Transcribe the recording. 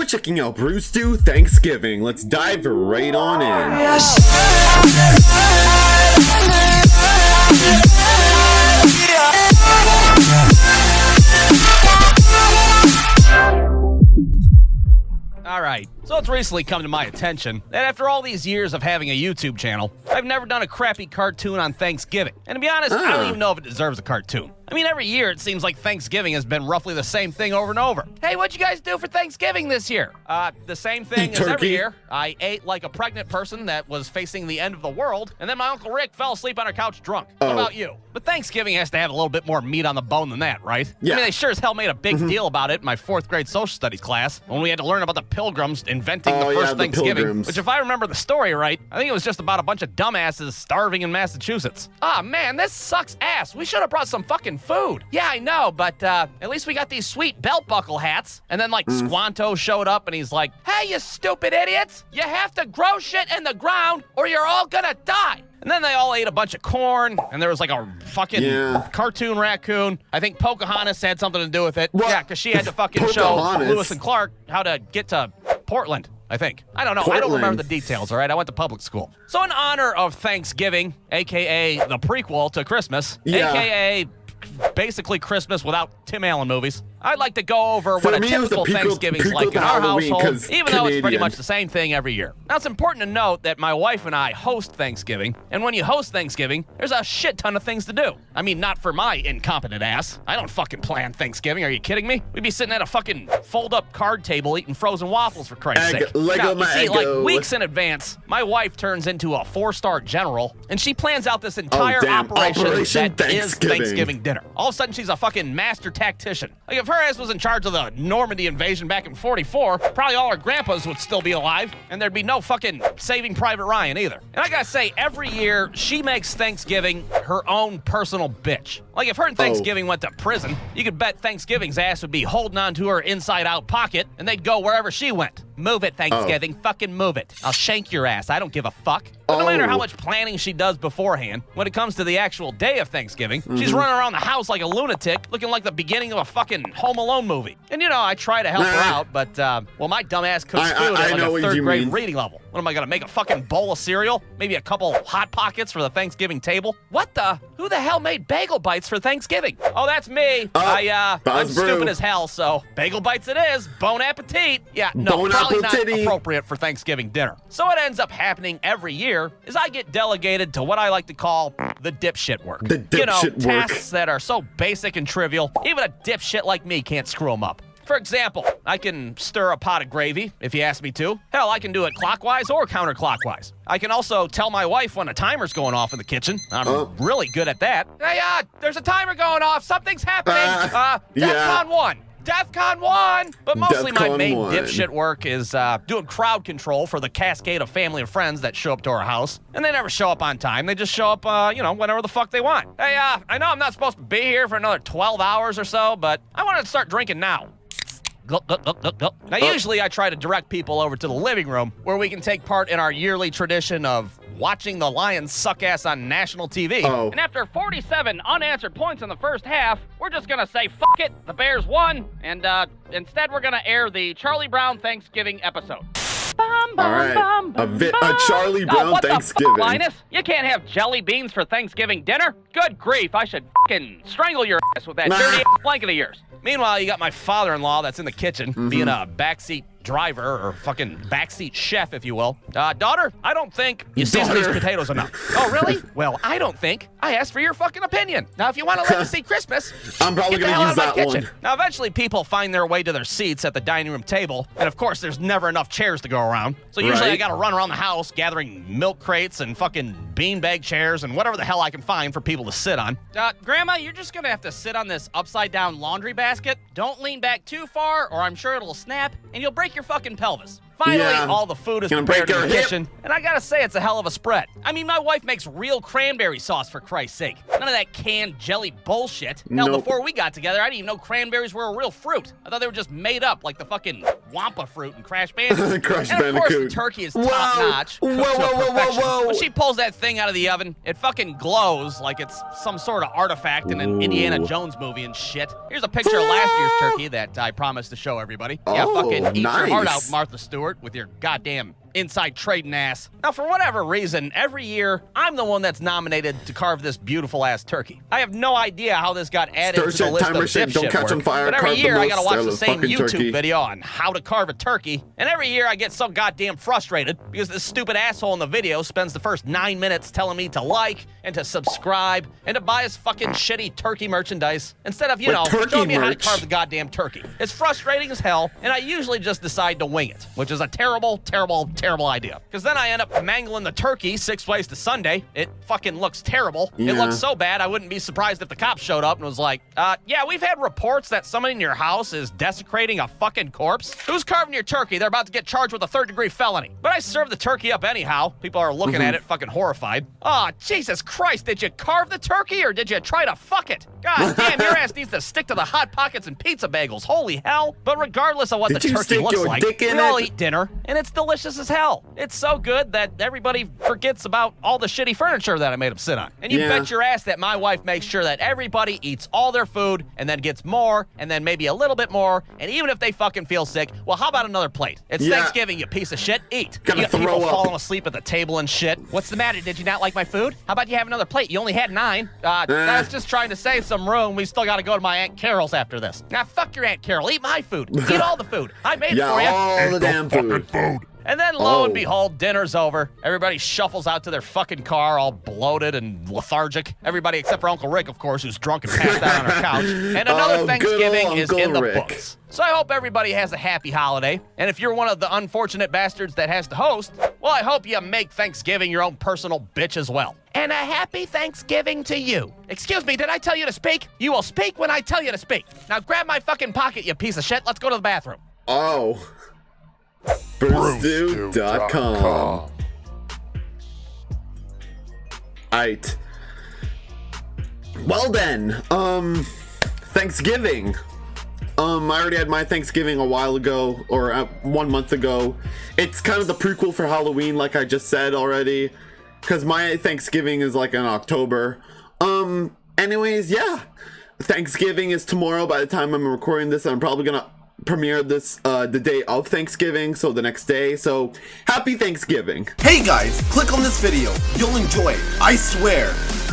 checking out Brewstew Thanksgiving. Let's dive right on in. Alright, so it's recently come to my attention that after all these years of having a YouTube channel, I've never done a crappy cartoon on Thanksgiving. And to be honest, I don't even know if it deserves a cartoon. I mean, every year it seems like Thanksgiving has been roughly the same thing over and over. Hey, what'd you guys do for Thanksgiving this year? The same thing as every year. I ate like a pregnant person that was facing the end of the world, and then my Uncle Rick fell asleep on our couch drunk. What about you? But Thanksgiving has to have a little bit more meat on the bone than that, right? Yeah. I mean, they sure as hell made a big deal about it in my 4th grade social studies class when we had to learn about the Pilgrims inventing the first Thanksgiving. Pilgrims. Which, if I remember the story right, I think it was just about a bunch of dumbasses starving in Massachusetts. Ah, man, this sucks ass. We should have brought some fucking food. Yeah, I know, but at least we got these sweet belt buckle hats. And then, like, Squanto showed up and he's like, hey, you stupid idiots, you have to grow shit in the ground or you're all gonna die. And then they all ate a bunch of corn, and there was like a fucking cartoon raccoon. I think Pocahontas had something to do with it. What? Yeah, because she had to fucking show Lewis and Clark how to get to Portland, I think. I don't know. I don't remember the details, all right? I went to public school. So in honor of Thanksgiving, a.k.a. the prequel to Christmas, a.k.a. basically Christmas without Tim Allen movies, I'd like to go over what a typical Thanksgiving's like in our household, even though it's pretty much the same thing every year. Now, it's important to note that my wife and I host Thanksgiving, and when you host Thanksgiving, there's a shit ton of things to do. I mean, not for my incompetent ass. I don't fucking plan Thanksgiving. Are you kidding me? We'd be sitting at a fucking fold-up card table eating frozen waffles, for Christ's sake. Now, you see, like weeks in advance, my wife turns into a 4-star general, and she plans out this entire operation that is Thanksgiving dinner. All of a sudden, she's a fucking master tactician. Like, if her ass was in charge of the Normandy invasion back in '44, probably all our grandpas would still be alive, and there'd be no fucking Saving Private Ryan either. And I gotta say, every year, she makes Thanksgiving her own personal bitch. Like, if her Thanksgiving went to prison, you could bet Thanksgiving's ass would be holding on to her inside-out pocket, and they'd go wherever she went. Move it, Thanksgiving. Fucking move it. I'll shank your ass. I don't give a fuck. But no matter how much planning she does beforehand, when it comes to the actual day of Thanksgiving, she's running around the house like a lunatic, looking like the beginning of a fucking Home Alone movie. And, you know, I try to help her out, but, well, my dumb ass cooks food at like a 3rd grade reading level. What am I gonna make, a fucking bowl of cereal? Maybe a couple Hot Pockets for the Thanksgiving table? What the? Who the hell made bagel bites for Thanksgiving? Oh, that's me. I'm stupid as hell, so bagel bites it is. Bon appetit. Yeah, no, probably not appropriate for Thanksgiving dinner. So what ends up happening every year is I get delegated to what I like to call the dipshit work. The dipshit work. Tasks that are so basic and trivial, even a dipshit like me can't screw them up. For example, I can stir a pot of gravy, if you ask me to. Hell, I can do it clockwise or counterclockwise. I can also tell my wife when a timer's going off in the kitchen. I'm really good at that. Hey, there's a timer going off. Something's happening. DEFCON 1. DEFCON 1! But mostly my main dipshit work is doing crowd control for the cascade of family and friends that show up to our house. And they never show up on time. They just show up, whenever the fuck they want. Hey, I know I'm not supposed to be here for another 12 hours or so, but I wanted to start drinking now. Now, usually I try to direct people over to the living room where we can take part in our yearly tradition of watching the Lions suck ass on national TV. And after 47 unanswered points in the first half, we're just gonna say, fuck it, the Bears won, and instead we're gonna air the Charlie Brown Thanksgiving episode. A Charlie Brown what Thanksgiving. The fuck, Linus? You can't have jelly beans for Thanksgiving dinner? Good grief, I should fucking strangle your ass with that dirty ass blanket of yours. Meanwhile, you got my father-in-law that's in the kitchen, being a backseat driver or fucking backseat chef, if you will. Daughter, I don't think you seasoned these potatoes enough. Oh, really? Well, I don't think. I asked for your fucking opinion. Now, if you want to live to see Christmas, I'm probably get the gonna hell use out of my that kitchen. one. Now, eventually, people find their way to their seats at the dining room table, and of course, there's never enough chairs to go around. So usually I gotta run around the house gathering milk crates and fucking beanbag chairs and whatever the hell I can find for people to sit on. Grandma, you're just gonna have to sit on this upside-down laundry basket. Don't lean back too far, or I'm sure it'll snap, and you'll break your fucking pelvis. Finally, Yeah. all the food is Gonna prepared break in the your hip. kitchen, and I gotta say, it's a hell of a spread. I mean, my wife makes real cranberry sauce, for Christ's sake. None of that canned jelly bullshit. Hell, Nope. before we got together, I didn't even know cranberries were a real fruit. I thought they were just made up, like the fucking Wampa fruit in Crash Bandicoot. Crash And of course, the Bandicoot. turkey is Whoa. top-notch. Whoa, cooked to whoa, whoa, whoa, perfection. whoa. When she pulls that thing out of the oven, it fucking glows like it's some sort of artifact in an Indiana Jones movie and shit. Here's a picture of last year's turkey that I promised to show everybody. Yeah, Oh, fucking eat your heart out, nice. Martha Stewart, with your goddamn inside trading ass. Now, for whatever reason, every year, I'm the one that's nominated to carve this beautiful ass turkey. I have no idea how this got added Stir to the shit, list timer of shit, don't dipshit catch work. on fire, But every carve the year, I most gotta watch the stylish same fucking YouTube turkey. video on how to carve a turkey. And every year, I get so goddamn frustrated because this stupid asshole in the video spends the first 9 minutes telling me to like and to subscribe and to buy his fucking shitty turkey merchandise instead of, you Wait, know, turkey showing me how to merch? carve the goddamn turkey. It's frustrating as hell, and I usually just decide to wing it, which is a terrible, terrible, terrible idea. Because then I end up mangling the turkey 6 ways to Sunday. It fucking looks terrible. It Yeah. looks so bad, I wouldn't be surprised if the cops showed up and was like, yeah, we've had reports that somebody in your house is desecrating a fucking corpse. Who's carving your turkey? They're about to get charged with a third-degree felony. But I served the turkey up anyhow. People are looking at it fucking horrified. Oh, Jesus Christ, did you carve the turkey or did you try to fuck it? God damn, your ass needs to stick to the Hot Pockets and pizza bagels. Holy hell. But regardless of what Did the you turkey stick looks your like, dick in we all it? eat dinner, and it's delicious as hell. It's so good that everybody forgets about all the shitty furniture that I made them sit on. And you Yeah. bet your ass that my wife makes sure that everybody eats all their food and then gets more and then maybe a little bit more. And even if they fucking feel sick, well, how about another plate? It's Yeah. Thanksgiving, you piece of shit. Eat. Gonna You got people throw up. falling asleep at the table and shit. What's the matter? Did you not like my food? How about you have another plate? You only had 9. That's just trying to save some room. We still got to go to my Aunt Carol's after this. Now, fuck your Aunt Carol. Eat my food. Eat all the food. I made it Yeah, for you. all the damn food. And then, lo and Oh. behold, dinner's over. Everybody shuffles out to their fucking car, all bloated and lethargic. Everybody except for Uncle Rick, of course, who's drunk and passed out on our couch. And another Oh, good Thanksgiving old is Uncle in the Rick. books. So I hope everybody has a happy holiday. And if you're one of the unfortunate bastards that has to host, well, I hope you make Thanksgiving your own personal bitch as well. And a happy Thanksgiving to you. Excuse me, did I tell you to speak? You will speak when I tell you to speak. Now grab my fucking pocket, you piece of shit. Let's go to the bathroom. Oh. Brewstew.com. Aight. Well then, Thanksgiving. I already had my Thanksgiving a while ago, or 1 month ago. It's kind of the prequel for Halloween, like I just said already, because my Thanksgiving is like in October. Anyways, yeah. Thanksgiving is tomorrow. By the time I'm recording this, I'm probably gonna premiere this the day of Thanksgiving, so the next day. So happy Thanksgiving. Hey guys, click on this video. You'll enjoy it. I swear.